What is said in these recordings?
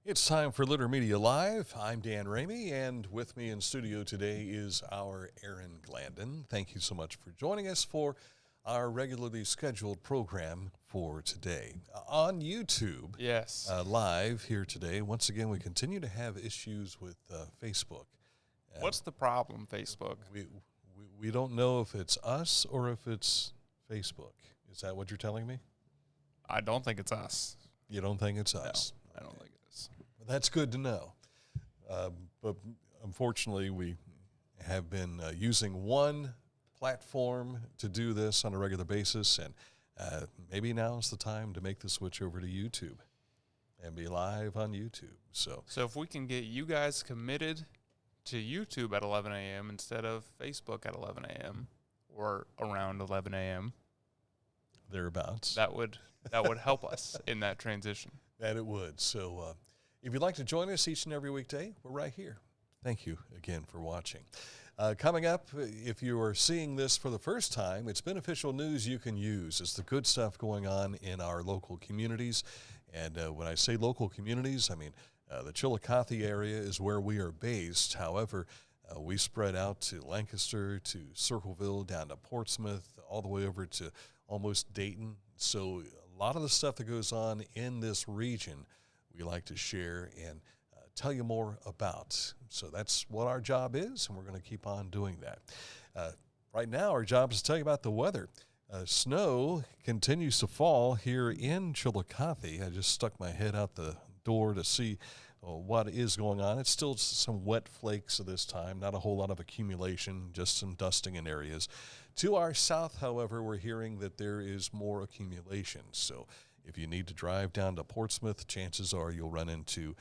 It's time for Litter Media Live. I'm Dan Ramey, and with me in studio today is our Erin Glandon. Thank you so much for joining us for our regularly scheduled program for today. On YouTube, yes, live here today. Once again, we continue to have issues with Facebook. What's the problem, Facebook? We don't know if it's us or if it's Facebook. Is that what you're telling me? I don't think it's us. You don't think it's us? No, I don't think it is. Well, that's good to know. But unfortunately, we have been using one platform to do this on a regular basis, and maybe now's the time to make the switch over to YouTube and be live on YouTube. So if we can get you guys committed to YouTube at 11 a.m. instead of Facebook at 11 a.m. or around 11 a.m., thereabouts, that would help us in that transition. That it would. So if you'd like to join us each and every weekday, we're right here. Thank you again for watching. Coming up, if you are seeing this for the first time, it's beneficial news you can use. It's the good stuff going on in our local communities. And when I say local communities, I mean the Chillicothe area is where we are based. However, we spread out to Lancaster, to Circleville, down to Portsmouth, all the way over to almost Dayton. So a lot of the stuff that goes on in this region, we like to share and tell you more about. So that's what our job is, and we're going to keep on doing that. Right now, our job is to tell you about the weather. Snow continues to fall here in Chillicothe. I just stuck my head out the door to see what is going on. It's still some wet flakes at this time, not a whole lot of accumulation, just some dusting in areas. To our south, however, we're hearing that there is more accumulation. So if you need to drive down to Portsmouth, chances are you'll run into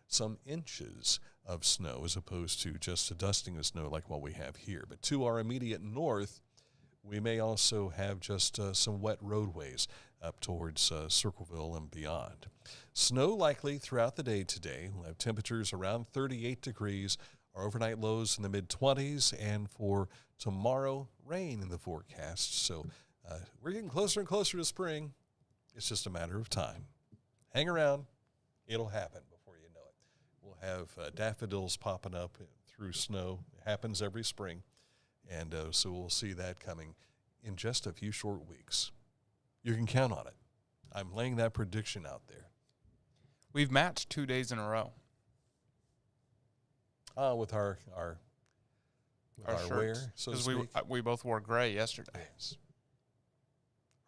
some inches of snow as opposed to just a dusting of snow like what we have here. But to our immediate north, we may also have just some wet roadways up towards Circleville and beyond. Snow likely throughout the day today. We'll have temperatures around 38 degrees, our overnight lows in the mid-20s, and for tomorrow, rain in the forecast. So we're getting closer and closer to spring. It's just a matter of time. Hang around. It'll happen before you know it. We'll have daffodils popping up through snow. It happens every spring. And so we'll see that coming in just a few short weeks. You can count on it. I'm laying that prediction out there. We've matched 2 days in a row. With our wear, so to speak. We both wore gray yesterday. Yes.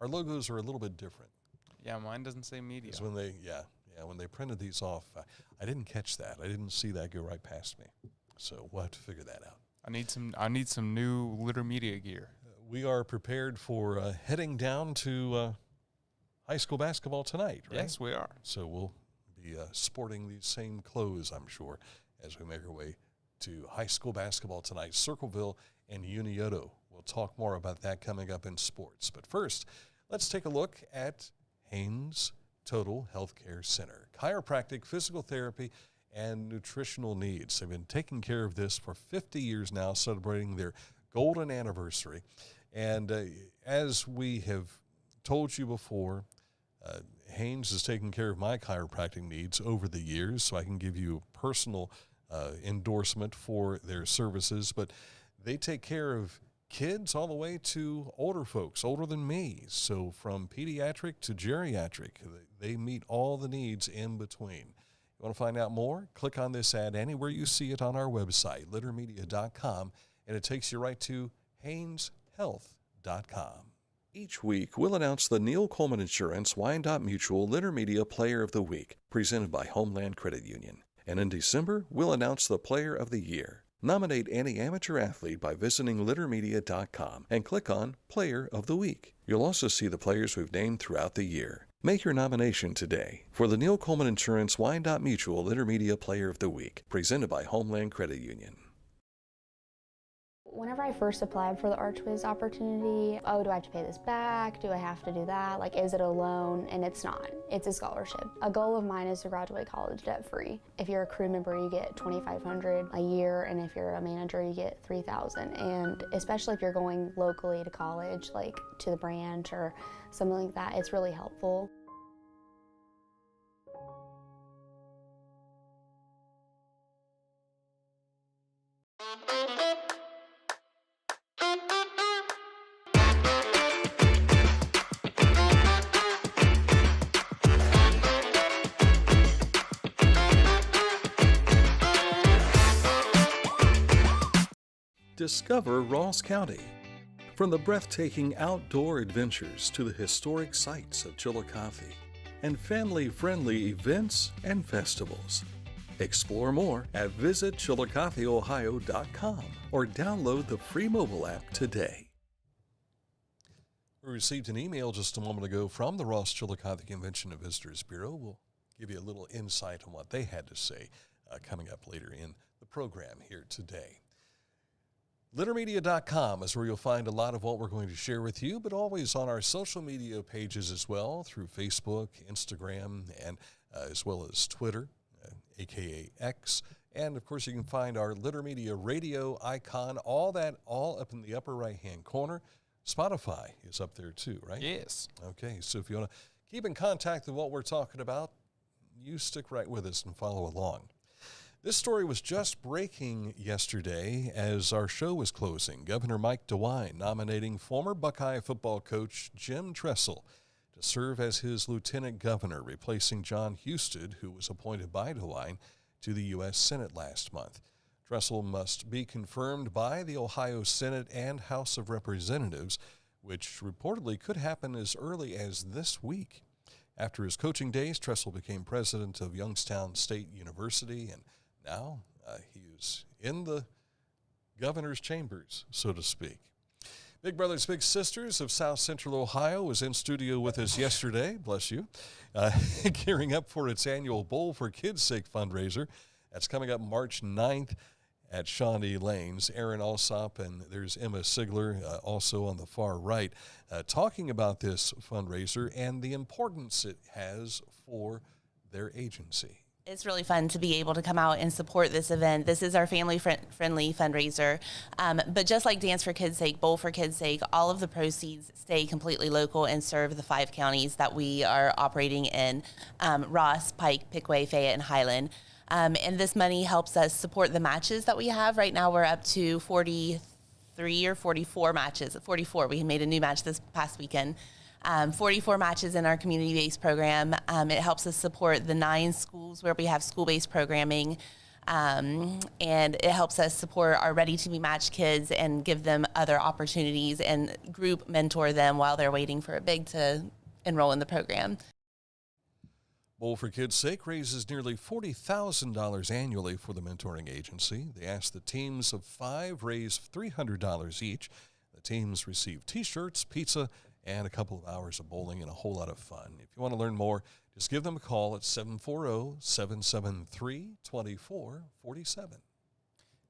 Our logos are a little bit different. Yeah, mine doesn't say media. When they printed these off, I didn't catch that. I didn't see that go right past me. So we'll have to figure that out. I need some new Litter Media gear. We are prepared for heading down to high school basketball tonight, right? Yes, we are. So we'll be sporting these same clothes, I'm sure, as we make our way to high school basketball tonight. Circleville and Unioto. We'll talk more about that coming up in sports. But first, let's take a look at Haynes Total Healthcare Center. Chiropractic, physical therapy, and nutritional needs. They've been taking care of this for 50 years now, celebrating their golden anniversary. And as we have told you before, Haynes has taken care of my chiropractic needs over the years, so I can give you a personal endorsement for their services. But they take care of kids all the way to older folks, older than me. So from pediatric to geriatric, they meet all the needs in between. You want to find out more? Click on this ad anywhere you see it on our website, littermedia.com, and it takes you right to hayneshealth.com. Each week, we'll announce the Neil Coleman Insurance Wyandotte Mutual Litter Media Player of the Week, presented by Homeland Credit Union. And in December, we'll announce the Player of the Year. Nominate any amateur athlete by visiting littermedia.com and click on Player of the Week. You'll also see the players we've named throughout the year. Make your nomination today for the Neil Coleman Insurance Wyandotte Mutual Litter Media Player of the Week, presented by Homeland Credit Union. Whenever I first applied for the Archways opportunity, do I have to pay this back? Do I have to do that? Like, is it a loan? And it's not. It's a scholarship. A goal of mine is to graduate college debt-free. If you're a crew member, you get $2,500 a year, and if you're a manager, you get $3,000. And especially if you're going locally to college, like to the branch or something like that, it's really helpful. Discover Ross County. From the breathtaking outdoor adventures to the historic sights of Chillicothe and family-friendly events and festivals. Explore more at visitchillicotheohio.com or download the free mobile app today. We received an email just a moment ago from the Ross Chillicothe Convention and Visitors Bureau. We'll give you a little insight on what they had to say coming up later in the program here today. LitterMedia.com is where you'll find a lot of what we're going to share with you, but always on our social media pages as well, through Facebook, Instagram, and as well as Twitter, aka X. And of course, you can find our Litter Media radio icon, all up in the upper right-hand corner. Spotify is up there too, right? Yes. Okay, so if you want to keep in contact with what we're talking about, you stick right with us and follow along. This story was just breaking yesterday as our show was closing. Governor Mike DeWine nominating former Buckeye football coach Jim Tressel to serve as his lieutenant governor, replacing John Husted, who was appointed by DeWine to the U.S. Senate last month. Tressel must be confirmed by the Ohio Senate and House of Representatives, which reportedly could happen as early as this week. After his coaching days, Tressel became president of Youngstown State University, and now he is in the governor's chambers, so to speak. Big Brothers Big Sisters of South Central Ohio was in studio with us yesterday, bless you, gearing up for its annual Bowl for Kids' Sake fundraiser. That's coming up March 9th at Shawnee Lanes. Erin Allsop and there's Emma Sigler also on the far right talking about this fundraiser and the importance it has for their agency. It's really fun to be able to come out and support this event. This is our family-friendly fundraiser. But just like Dance for Kids' Sake, Bowl for Kids' Sake, all of the proceeds stay completely local and serve the 5 counties that we are operating in, Ross, Pike, Pickaway, Fayette, and Highland. And this money helps us support the matches that we have. Right now we're up to 43 or 44 matches. 44. We made a new match this past weekend. 44 matches in our community-based program. It helps us support the 9 schools where we have school-based programming, and it helps us support our ready-to-be matched kids and give them other opportunities and group mentor them while they're waiting for a big to enroll in the program. Bowl for Kids' Sake raises nearly $40,000 annually for the mentoring agency. They ask the teams of 5 raise $300 each. The teams receive T-shirts, pizza, and a couple of hours of bowling and a whole lot of fun. If you want to learn more, just give them a call at 740-773-2447.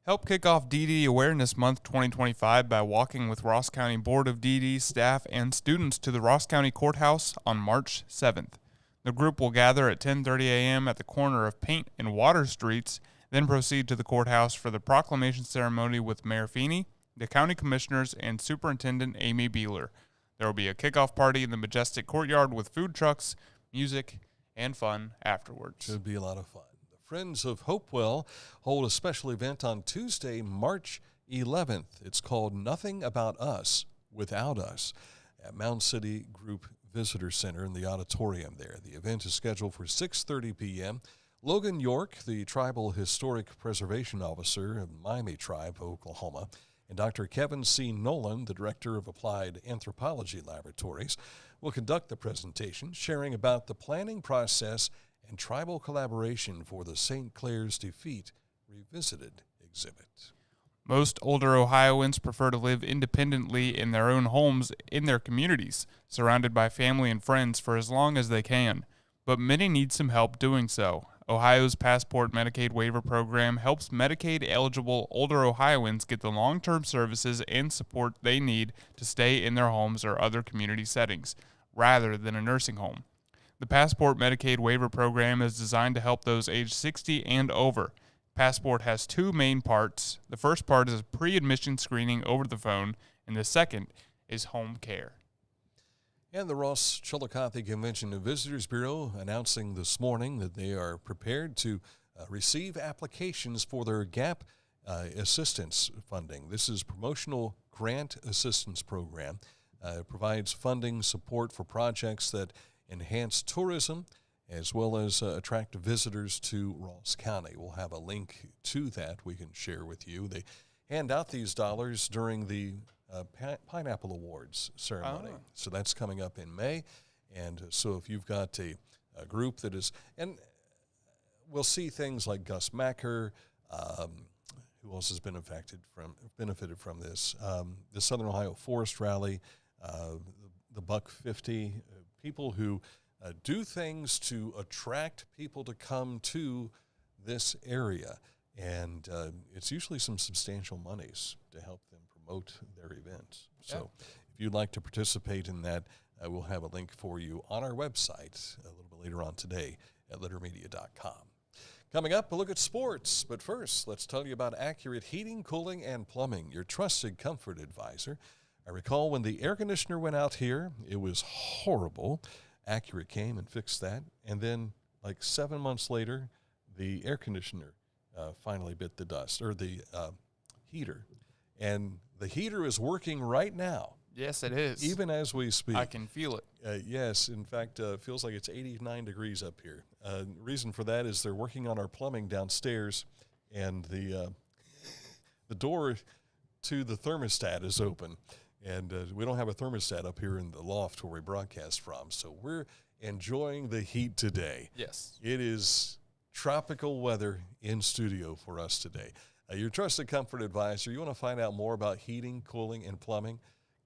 Help kick off DD Awareness Month 2025 by walking with Ross County Board of DD staff and students to the Ross County Courthouse on March 7th. The group will gather at 10:30 a.m. at the corner of Paint and Water Streets, then proceed to the courthouse for the proclamation ceremony with Mayor Feeney, the county commissioners, and Superintendent Amy Beeler. There will be a kickoff party in the majestic courtyard with food trucks, music, and fun afterwards. Should be a lot of fun. The Friends of Hopewell hold a special event on Tuesday, March 11th. It's called Nothing About Us Without Us at Mound City Group Visitor Center in the Auditorium there. The event is scheduled for 6:30 p.m. Logan York, the Tribal Historic Preservation Officer of Miami Tribe of Oklahoma, and Dr. Kevin C. Nolan, the Director of Applied Anthropology Laboratories, will conduct the presentation, sharing about the planning process and tribal collaboration for the St. Clair's Defeat Revisited exhibit. Most older Ohioans prefer to live independently in their own homes in their communities, surrounded by family and friends for as long as they can. But many need some help doing so. Ohio's Passport Medicaid Waiver Program helps Medicaid-eligible older Ohioans get the long-term services and support they need to stay in their homes or other community settings, rather than a nursing home. The Passport Medicaid Waiver Program is designed to help those aged 60 and over. Passport has 2 main parts. The first part is pre-admission screening over the phone, and the second is home care. And the Ross Chillicothe Convention and Visitors Bureau announcing this morning that they are prepared to receive applications for their GAP assistance funding. This is Promotional Grant Assistance Program. It provides funding support for projects that enhance tourism as well as attract visitors to Ross County. We'll have a link to that we can share with you. They hand out these dollars during the Pineapple Awards ceremony. Oh. So that's coming up in May. And so if you've got a group that is, and we'll see things like Gus Macker, who else has benefited from this, the Southern Ohio Forest Rally, the Buck 50, people who do things to attract people to come to this area. And it's usually some substantial monies to help them promote their events. So if you'd like to participate in that, we'll have a link for you on our website a little bit later on today at littermedia.com. Coming up, a look at sports. But first, let's tell you about Accurate Heating, Cooling, and Plumbing, your trusted comfort advisor. I recall when the air conditioner went out here, it was horrible. Accurate came and fixed that. And then, like 7 months later, the air conditioner finally bit the dust, or the heater. And the heater is working right now. Yes, it is. Even as we speak. I can feel it. Yes, in fact, it feels like it's 89 degrees up here. Reason for that is they're working on our plumbing downstairs, and the door to the thermostat is open. And we don't have a thermostat up here in the loft where we broadcast from, so we're enjoying the heat today. Yes. It is tropical weather in studio for us today. Your trusted comfort advisor, you want to find out more about heating, cooling, and plumbing?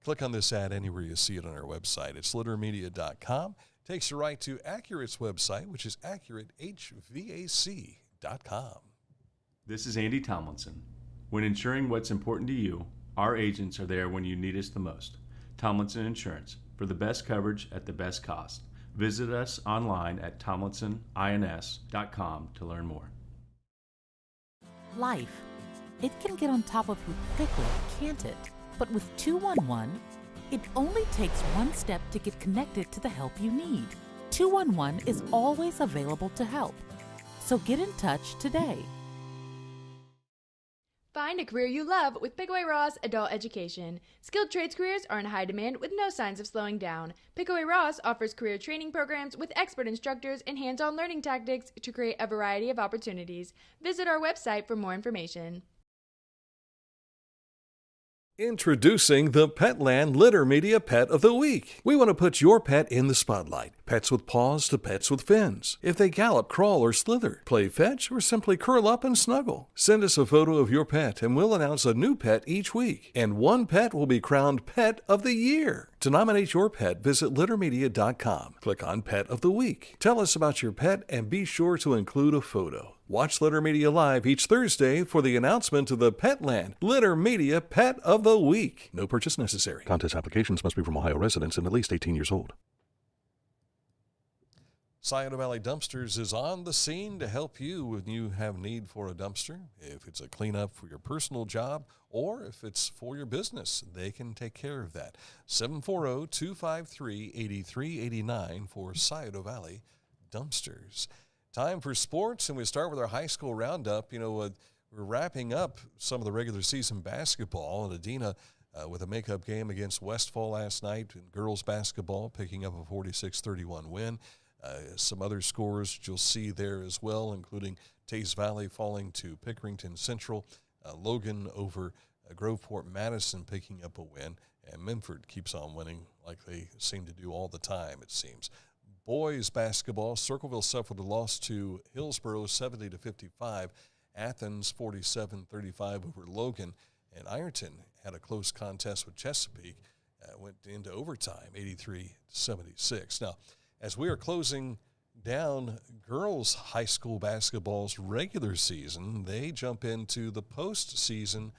Click on this ad anywhere you see it on our website. It's littermedia.com. Takes you right to Accurate's website, which is accuratehvac.com. This is Andy Tomlinson. When ensuring what's important to you, our agents are there when you need us the most. Tomlinson Insurance, for the best coverage at the best cost. Visit us online at tomlinsonins.com to learn more. Life. It can get on top of you quickly, can't it? But with 211, it only takes one step to get connected to the help you need. 211 is always available to help. So get in touch today. Find a career you love with Pickaway Ross Adult Education. Skilled trades careers are in high demand with no signs of slowing down. Pickaway Ross offers career training programs with expert instructors and hands-on learning tactics to create a variety of opportunities. Visit our website for more information. Introducing the Petland Litter Media Pet of the Week. We want to put your pet in the spotlight. Pets with paws to pets with fins. If they gallop, crawl, or slither, play fetch, or simply curl up and snuggle. Send us a photo of your pet and we'll announce a new pet each week. And one pet will be crowned Pet of the Year. To nominate your pet, visit littermedia.com. Click on Pet of the Week. Tell us about your pet and be sure to include a photo. Watch Litter Media Live each Thursday for the announcement of the Petland Litter Media Pet of the Week. No purchase necessary. Contest applications must be from Ohio residents and at least 18 years old. Scioto Valley Dumpsters is on the scene to help you when you have need for a dumpster. If it's a cleanup for your personal job or if it's for your business, they can take care of that. 740-253-8389 for Scioto Valley Dumpsters. Time for sports, and we start with our high school roundup. You know, we're wrapping up some of the regular season basketball, and Adina with a makeup game against Westfall last night in girls basketball, picking up a 46-31 win. Some other scores you'll see there as well, including Taze Valley falling to Pickerington Central, Logan over Groveport Madison picking up a win, and Minford keeps on winning like they seem to do all the time, it seems. Boys basketball, Circleville suffered a loss to Hillsborough 70-55, Athens 47-35 over Logan, and Ironton had a close contest with Chesapeake, went into overtime 83-76. Now, as we are closing down girls high school basketball's regular season, they jump into the postseason,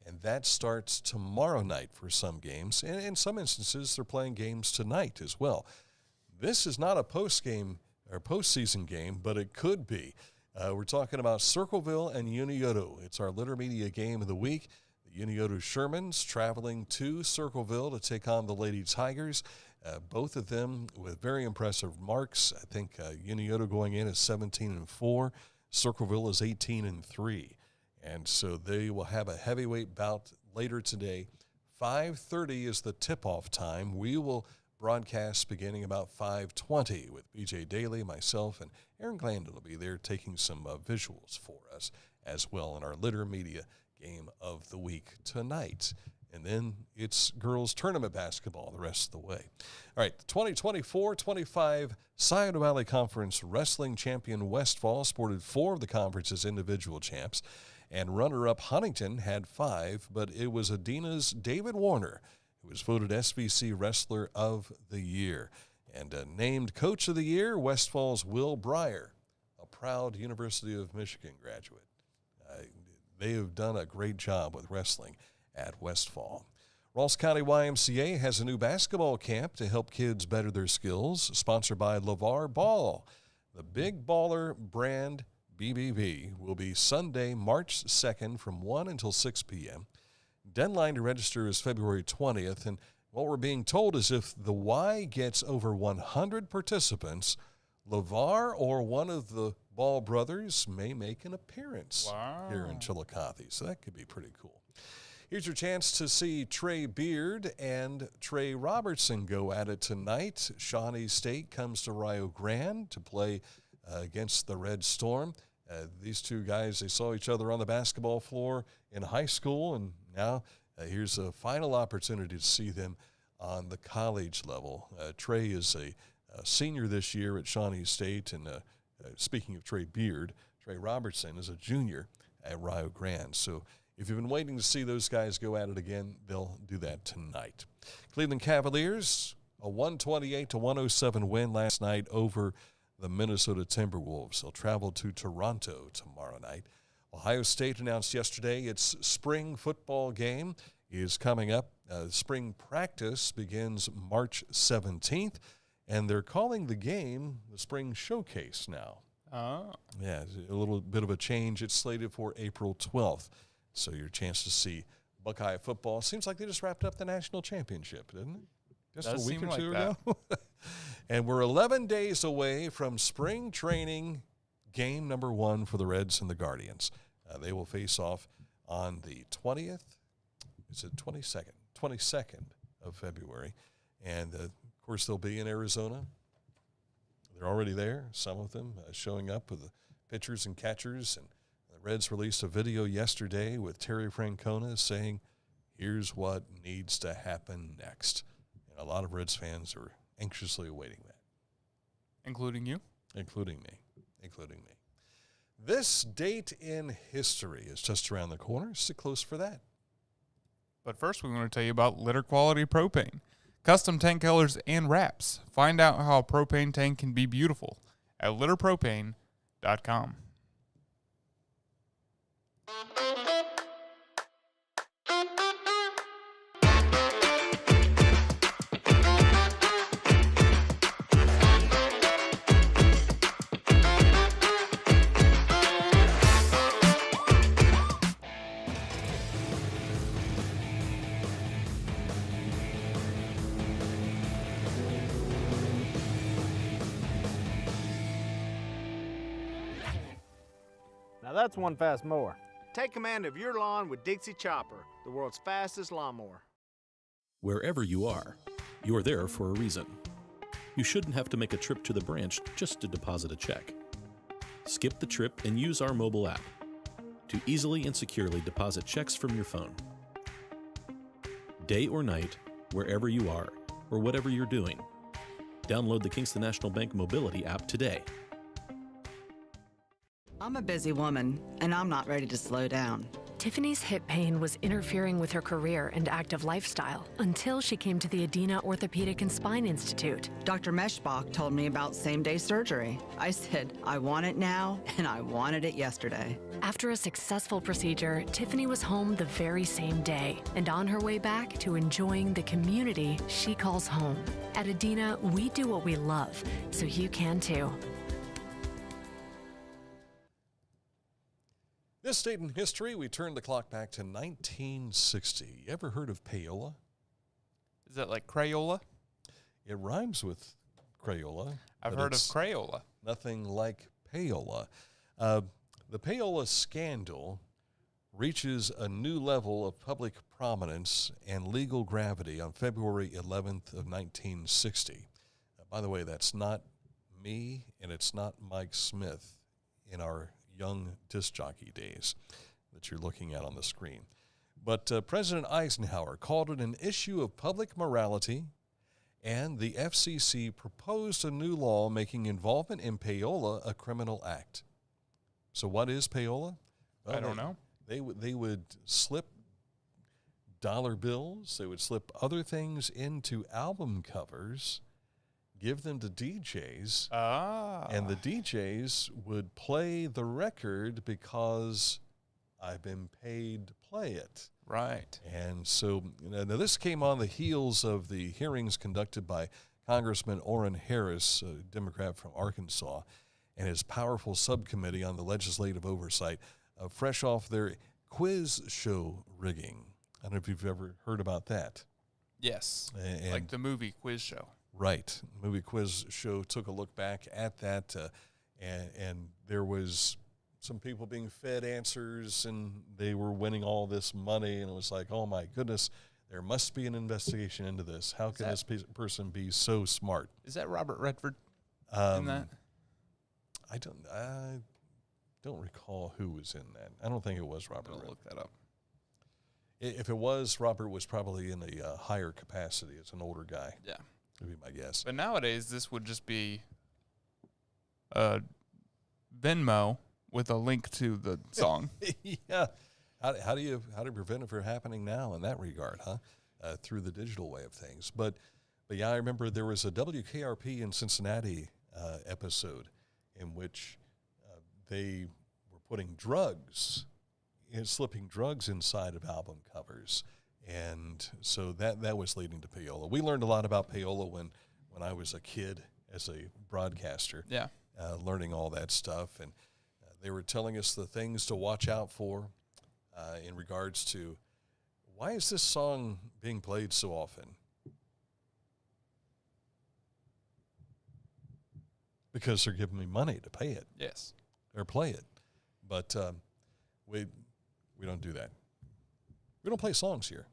and that starts tomorrow night for some games, and in some instances they're playing games tonight as well. This is not a postseason game, but it could be. We're talking about Circleville and Unioto. It's our Litter Media game of the week. The Unioto Shermans traveling to Circleville to take on the Lady Tigers. Both of them with very impressive marks. I think Unioto going in is 17-4. Circleville is 18-3. And so they will have a heavyweight bout later today. 5:30 is the tip-off time. We will broadcast beginning about 5:20 with BJ Daly, myself, and Aaron Glandon will be there taking some visuals for us as well in our Litter Media game of the week tonight. And then it's girls tournament basketball the rest of the way. All right, the 2024-25 Scioto Valley Conference Wrestling Champion Westfall sported 4 of the conference's individual champs, and runner-up Huntington had 5, but it was Adina's David Warner who was voted SVC Wrestler of the Year. And named Coach of the Year, Westfall's Will Breyer, a proud University of Michigan graduate. They have done a great job with wrestling at Westfall. Ross County YMCA has a new basketball camp to help kids better their skills, sponsored by LeVar Ball. The Big Baller brand BBB will be Sunday, March 2nd from 1 until 6 p.m. Deadline to register is February 20th, and what we're being told is if the Y gets over 100 participants, LeVar or one of the Ball brothers may make an appearance here in Chillicothe, so that could be pretty cool. Here's your chance to see Trey Beard and Trey Robertson go at it tonight. Shawnee State comes to Rio Grande to play against the Red Storm. These two guys, they saw each other on the basketball floor in high school, and now here's a final opportunity to see them on the college level. Trey is a senior this year at Shawnee State, and speaking of Trey Beard, Trey Robertson is a junior at Rio Grande. So if you've been waiting to see those guys go at it again, they'll do that tonight. Cleveland Cavaliers, a 128-107 win last night over the Minnesota Timberwolves. They'll travel to Toronto tomorrow night. Ohio State announced yesterday its spring football game is coming up. Spring practice begins March 17th, and they're calling the game the Spring Showcase now. Oh. Yeah, a little bit of a change. It's slated for April 12th. So your chance to see Buckeye football. Seems like they just wrapped up the national championship, didn't it? Just a week or two ago. And we're 11 days away from spring training game number 1 for the Reds and the Guardians. They will face off on the 20th. Is it 22nd? 22nd of February. And, of course, they'll be in Arizona. They're already there, some of them showing up with the pitchers and catchers. And the Reds released a video yesterday with Terry Francona saying, here's what needs to happen next. And a lot of Reds fans are anxiously awaiting that. Including you? Including me. This date in history is just around the corner. Sit close for that. But first, we want to tell you about Litter Quality Propane. Custom tank colors and wraps. Find out how a propane tank can be beautiful at litterpropane.com. Now that's one fast mower. Take command of your lawn with Dixie Chopper, the world's fastest lawnmower. Wherever you are, you're there for a reason. You shouldn't have to make a trip to the branch just to deposit a check. Skip the trip and use our mobile app to easily and securely deposit checks from your phone. Day or night, wherever you are, or whatever you're doing, download the Kingston National Bank Mobility app today. I'm a busy woman, and I'm not ready to slow down. Tiffany's hip pain was interfering with her career and active lifestyle until she came to the Adina Orthopedic and Spine Institute. Dr. Meshbach told me about same-day surgery. I said, I want it now, and I wanted it yesterday. After a successful procedure, Tiffany was home the very same day and on her way back to enjoying the community she calls home. At Adina, we do what we love, so you can too. This date in history, we turn the clock back to 1960. You ever heard of payola? Is that like Crayola? It rhymes with Crayola. I've heard of Crayola. Nothing like payola. The payola scandal reaches a new level of public prominence and legal gravity on February 11th of 1960. By the way, that's not me and it's not Mike Smith in our young disc jockey days. that you're looking at on the screen. But President Eisenhower called it an issue of public morality, and the FCC proposed a new law making involvement in payola a criminal act. So what is payola? Well, I don't know. They would slip dollar bills. They would slip other things into album covers, give them to DJs, and the DJs would play the record because I've been paid to play it. Right. And so now this came on the heels of the hearings conducted by Congressman Orrin Harris, a Democrat from Arkansas, and his powerful subcommittee on the legislative oversight, fresh off their quiz show rigging. I don't know if you've ever heard about that. Yes, And like the movie quiz show. Right. Movie quiz show took a look back at that, and there was some people being fed answers, and they were winning all this money, and it was like, oh, my goodness, there must be an investigation into this. How can this person be so smart? Is that Robert Redford in that? I don't recall who was in that. I don't think it was Robert Redford. Look that up. If it was, Robert was probably in a higher capacity as an older guy. Yeah. Would be my guess. But nowadays, this would just be Venmo with a link to the song. Yeah. How do you prevent it from happening now in that regard, huh? Through the digital way of things. But yeah, I remember there was a WKRP in Cincinnati episode in which they were putting drugs, slipping drugs inside of album covers. And so that was leading to payola. We learned a lot about payola when I was a kid as a broadcaster. Yeah. Learning all that stuff. And they were telling us the things to watch out for in regards to why is this song being played so often? Because they're giving me money to pay it. Yes. Or play it. But we don't do that. We don't play songs here.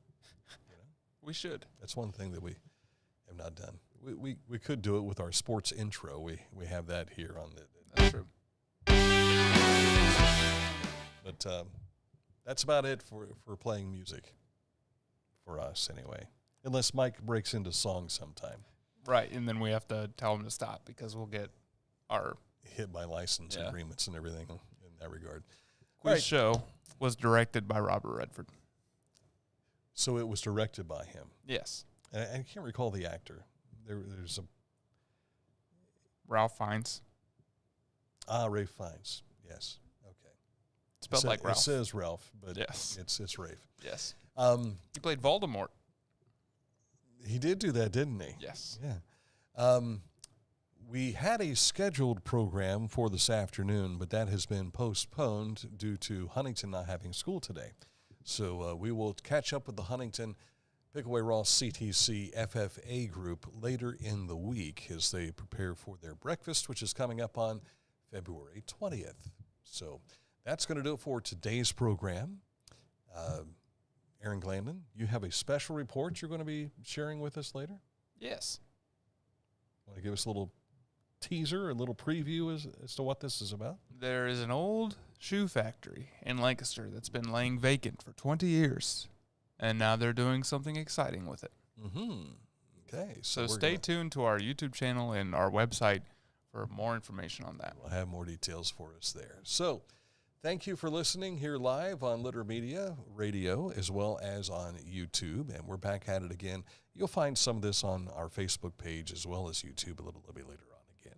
We should. That's one thing that we have not done. We could do it with our sports intro. We have that here on the. That's true. But that's about it for playing music for us anyway. Unless Mike breaks into song sometime. Right, and then we have to tell him to stop because we'll get our hit by license agreements and everything in that regard. Quiz show was directed by Robert Redford. So it was directed by him. Yes. And I can't recall the actor. There's a Ralph Fiennes. Rafe Fiennes. Yes. Okay. Spelled like Ralph. It says Ralph, but yes, it's Rafe. Yes. He played Voldemort. He did do that, didn't he? Yes. Yeah. We had a scheduled program for this afternoon, but that has been postponed due to Huntington not having school today. So we will catch up with the Huntington Pickaway Ross CTC FFA group later in the week as they prepare for their breakfast, which is coming up on February 20th. So that's going to do it for today's program. Aaron Glandon, you have a special report you're going to be sharing with us later? Yes. Want to give us a little teaser, a little preview as to what this is about? There is an old shoe factory in Lancaster that's been laying vacant for 20 years, and now they're doing something exciting with it. Mm-hmm. Okay. So stay tuned to our YouTube channel and our website for more information on that. We'll have more details for us there. So thank you for listening here live on Litter Media Radio as well as on YouTube, and we're back at it again. You'll find some of this on our Facebook page as well as YouTube a little bit later on again.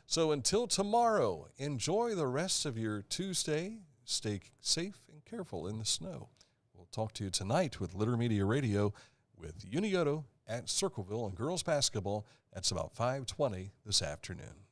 So until tomorrow, enjoy the rest of your Tuesday. Stay safe and careful in the snow. We'll talk to you tonight with Litter Media Radio with Unioto at Circleville and girls basketball. That's about 5:20 this afternoon.